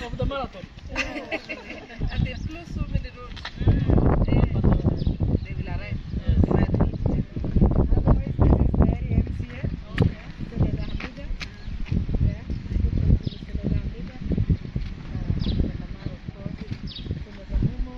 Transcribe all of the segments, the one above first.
Of the marathon. And they've closed so many roads. They will arrive. Otherwise, this is the area MCA. Senator Hamida. Yeah. Senator Hamida. Senator Mar, of course. Senator Mumo.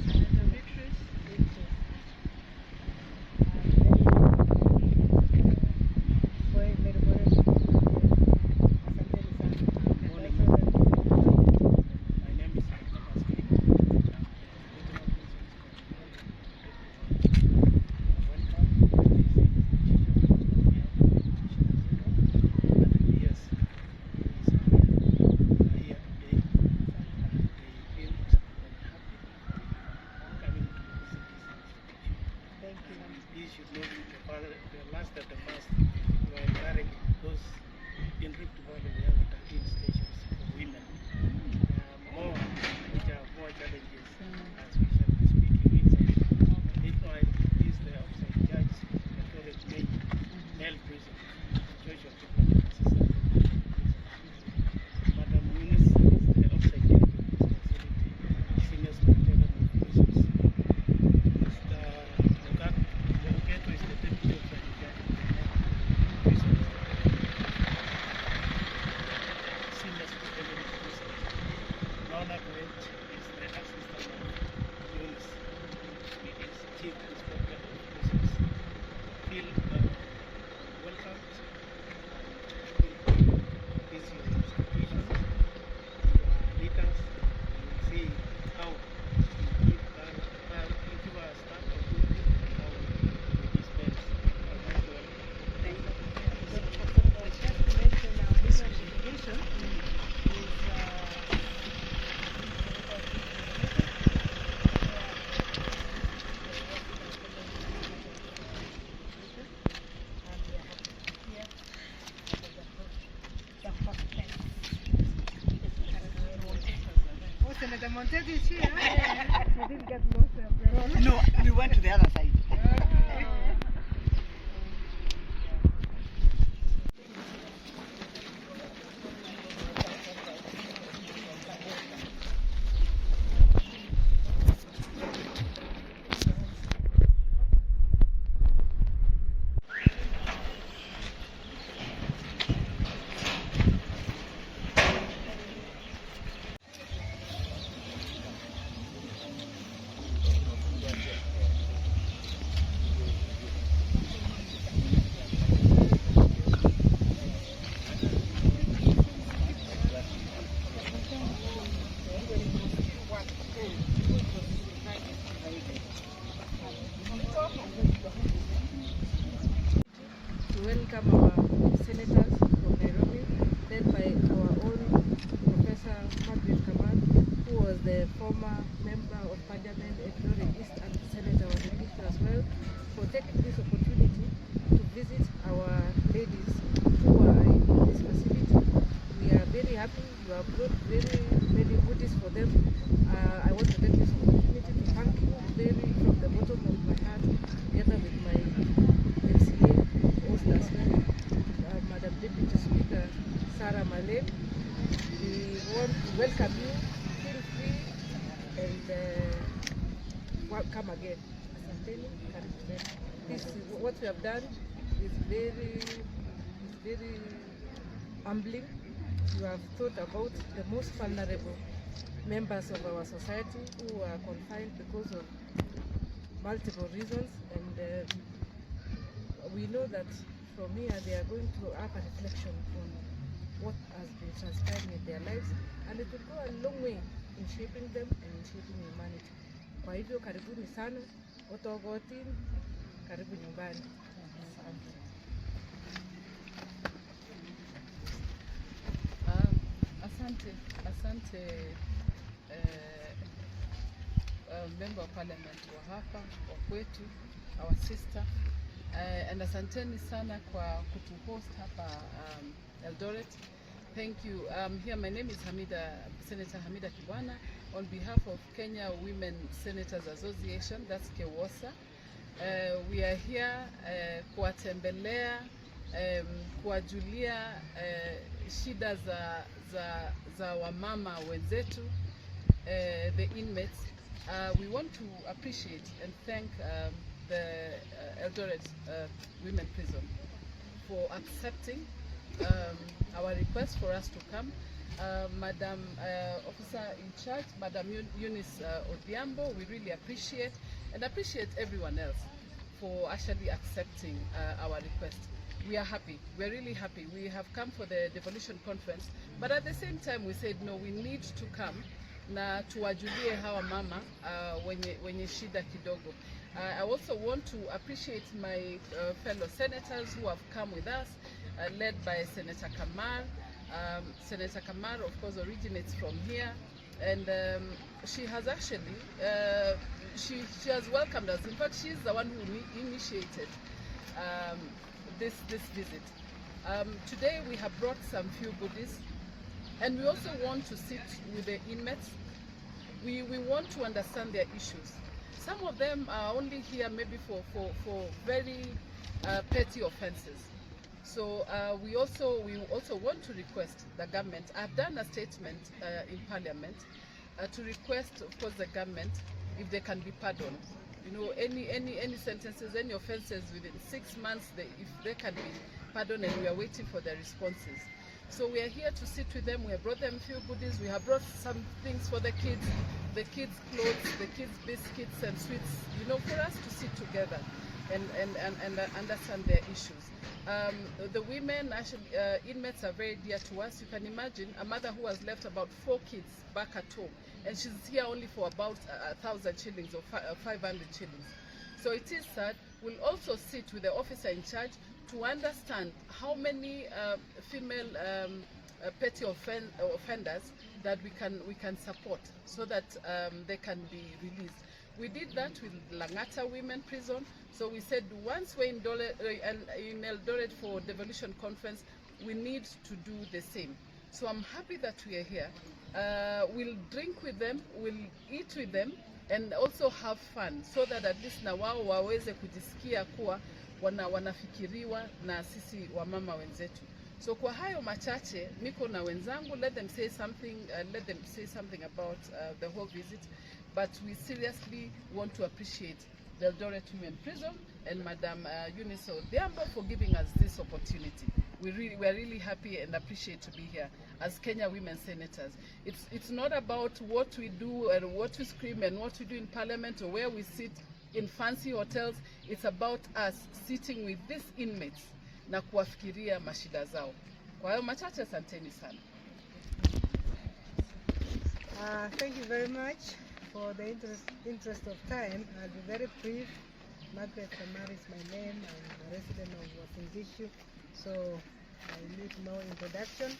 Senator Beatrice. Senator Montez is here. We didn't get most of them. No, we went to the other side. Welcome our senators from Nairobi, led by our own Professor who was the former member of Parliament at Lorry East and Senator was elected as well, for taking this opportunity to visit our ladies who are in this facility. We are very happy. You have brought very many goodies for them. I want to take this opportunity to thank you very from the bottom of my heart, together with my MCA host as well, Madam Deputy Speaker Sarah Malay. We want to welcome you. Feel free and come again. Asanteni, karibu tena. This is what we have done is very humbling. You have thought about the most vulnerable members of our society who are confined because of multiple reasons, and we know that from here they are going to have a reflection on what has been transpiring in their lives, and it will go a long way in shaping them and in shaping humanity. Kwa hivyo karibuni sana, Otogoti, karibu nyumbani. Asante member of parliament wa hapa wa kwetu, our sister, and asanteni sana kwa kutuhost hapa Eldoret. Thank you. Here my name is Senator Hamida Kibwana on behalf of Kenya Women Senators Association, that's KEWOSA. We are here kuwatembelea, kuwajulia shida za wamama wenzetu, the inmates. We want to appreciate and thank the Eldoret Women Prison for accepting our request for us to come. Madam Officer in charge, Madam Eunice Odhiambo, we really appreciate, and appreciate everyone else for actually accepting our request. We are happy. We are really happy. We have come for the devolution conference, but at the same time we said no, we need to come na tuwajulie hawa mama wenye shida kidogo. I also want to appreciate my fellow senators who have come with us, led by Senator Kamar. Senator Kamar, of course, originates from here, and she has actually she has welcomed us. In fact, she's the one who initiated this visit. Today we have brought some few goodies, and we also want to sit with the inmates. We want to understand their issues. Some of them are only here maybe for very petty offenses. So we also want to request the government. I've done a statement in Parliament to request, of course, the government if they can be pardoned. You know, any sentences, any offenses within 6 months, if they can be pardoned, and we are waiting for their responses. So we are here to sit with them. We have brought them a few goodies. We have brought some things for the kids clothes, the kids biscuits and sweets, you know, for us to sit together and understand their issues. The women, actually, inmates are very dear to us. You can imagine a mother who has left about 4 kids back at home, and she's here only for about 1,000 shillings or 500 shillings. So it is sad. We'll also sit with the officer in charge to understand how many female petty offenders that we can support, so that they can be released. We did that with Langata Women Prison. So we said once we're in Eldoret for devolution conference, we need to do the same. So I'm happy that we are here. We'll drink with them, we'll eat with them, and also have fun, so that at least na wao waweze kujisikia kuwa wanafikiriwa na sisi wamama wenzetu. So kwa hayo machache, niko na wenzangu, let them say something about the whole visit. But we seriously want to appreciate the Eldoret Women Prison and Madam Eunice Odhiambo for giving us this opportunity. We are really happy and appreciate to be here as Kenya Women Senators. It's not about what we do and what we scream and what we do in Parliament or where we sit in fancy hotels. It's about us sitting with these inmates na kuwafikiria mashida zao. Kwa hayo machache, asanteni sana. Thank you very much. For the interest of time, I'll be very brief. Margaret Kamar is my name. I'm a resident of Wasingishu, so I need no introduction.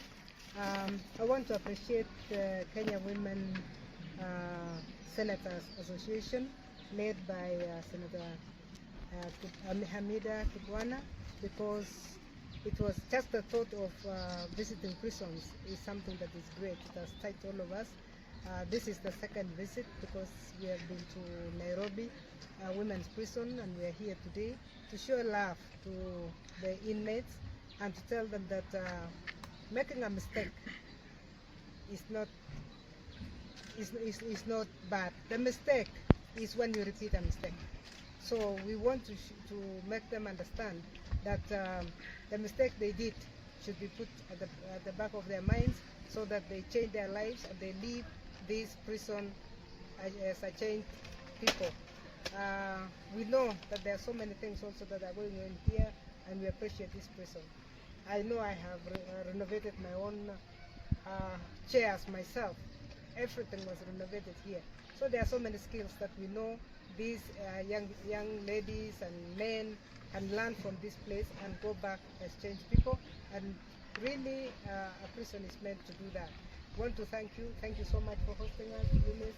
I want to appreciate the Kenya Women Senators Association, led by Senator Hamida Kibwana, because it was just the thought of visiting prisons is something that is great. It has touched all of us. This is the second visit, because we have been to Nairobi women's prison, and we are here today to show love to the inmates and to tell them that making a mistake is not bad. The mistake is when you repeat a mistake. So we want to make them understand that the mistake they did should be put at the back of their minds, so that they change their lives and they leave this prison as a changed people. We know that there are so many things also that are going on here, and we appreciate this prison. I know I have renovated my own chairs myself. Everything was renovated here. So there are so many skills that we know these young ladies and men can learn from this place and go back, exchange people, and really a prison is meant to do that. Want to thank you. Thank you so much for hosting us, Eunice.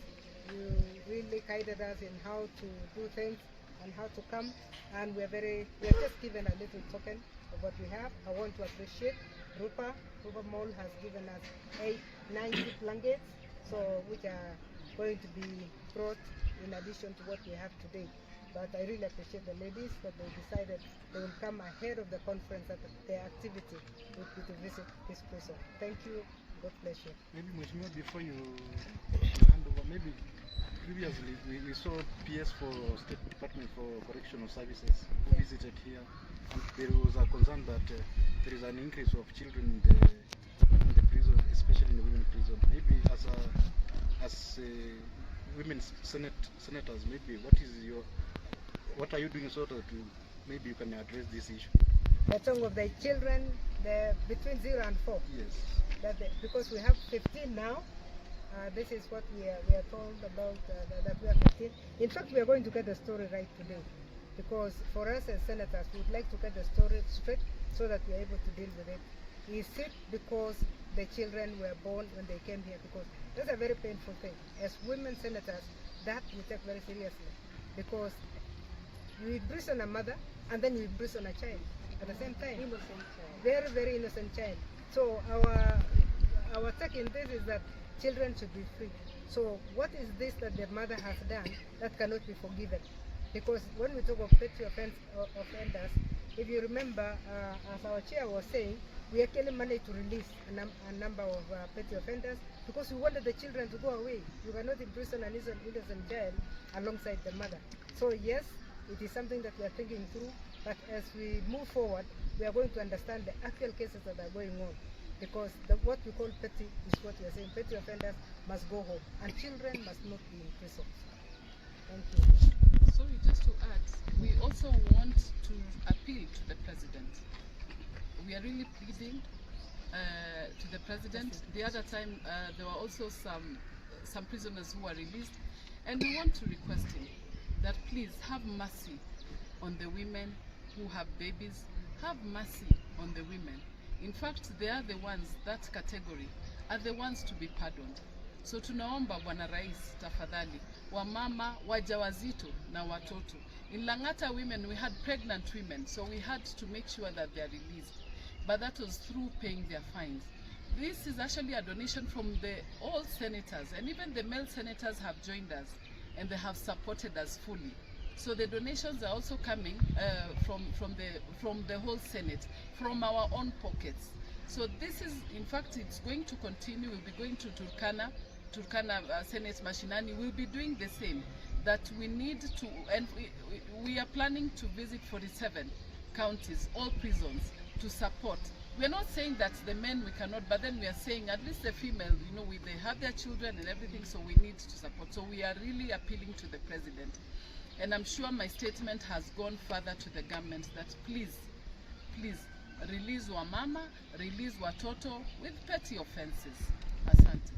You really guided us in how to do things and how to come, and we are just given a little token of what we have. I want to appreciate Rupa Mall has given us 90 blankets, so which are going to be brought in addition to what we have today. But I really appreciate the ladies that they decided they will come ahead of the conference, that their activity would be to visit this prison. Thank you. God bless you. Maybe Mheshimiwa, before you hand over, maybe previously we saw PS for State Department for Correctional Services who visited here, and there was a concern that there is an increase of children in the prison, especially in the women prison. Maybe as women's senators, maybe what are you doing so that maybe you can address this issue? The tongue of the children, between 0 and 4. Yes. Because we have 15 now. This is what we are told about, that we are 15. In fact, we are going to get the story right today, because for us as senators, we would like to get the story straight so that we are able to deal with it. Is it because the children were born when they came here? Because that's a very painful thing. As women senators, that we take very seriously, because you imprison a mother and then you imprison a child at the same time. Innocent child. Very, very innocent child. So our take in this is that children should be free. So what is this that the mother has done that cannot be forgiven? Because when we talk of petty offenders, if you remember, as our chair was saying, we actually managed to release a number of petty offenders because we wanted the children to go away. You cannot imprison an innocent child alongside the mother. So yes, it is something that we are thinking through, but as we move forward, we are going to understand the actual cases that are going on. Because what we call petty is what we are saying. Petty offenders must go home, and children must not be in prison. Thank you. So just to add, we also want to appeal to the president. We are really pleading to the president. The other time there were also some prisoners who were released, and we want to request him that please have mercy on the women who have babies. Have mercy on the women. In fact, they are the ones, that category, are the ones to be pardoned. So tunaomba Bwana Rais, tafadhali, wamama, wajawazito na watoto. In Langata women, we had pregnant women, so we had to make sure that they are released. But that was through paying their fines. This is actually a donation from all senators, and even the male senators have joined us, and they have supported us fully. So the donations are also coming from the whole Senate, from our own pockets. So this is, in fact, it's going to continue. We'll be going to Turkana Senate Mashinani. We'll be doing the same. That we need to, and we are planning to visit 47 counties, all prisons, to support. We're not saying that the men we cannot, but then we are saying at least the female, they have their children and everything, so we need to support. So we are really appealing to the president. And I'm sure my statement has gone further to the government that please release wamama, release watoto with petty offenses. Asante.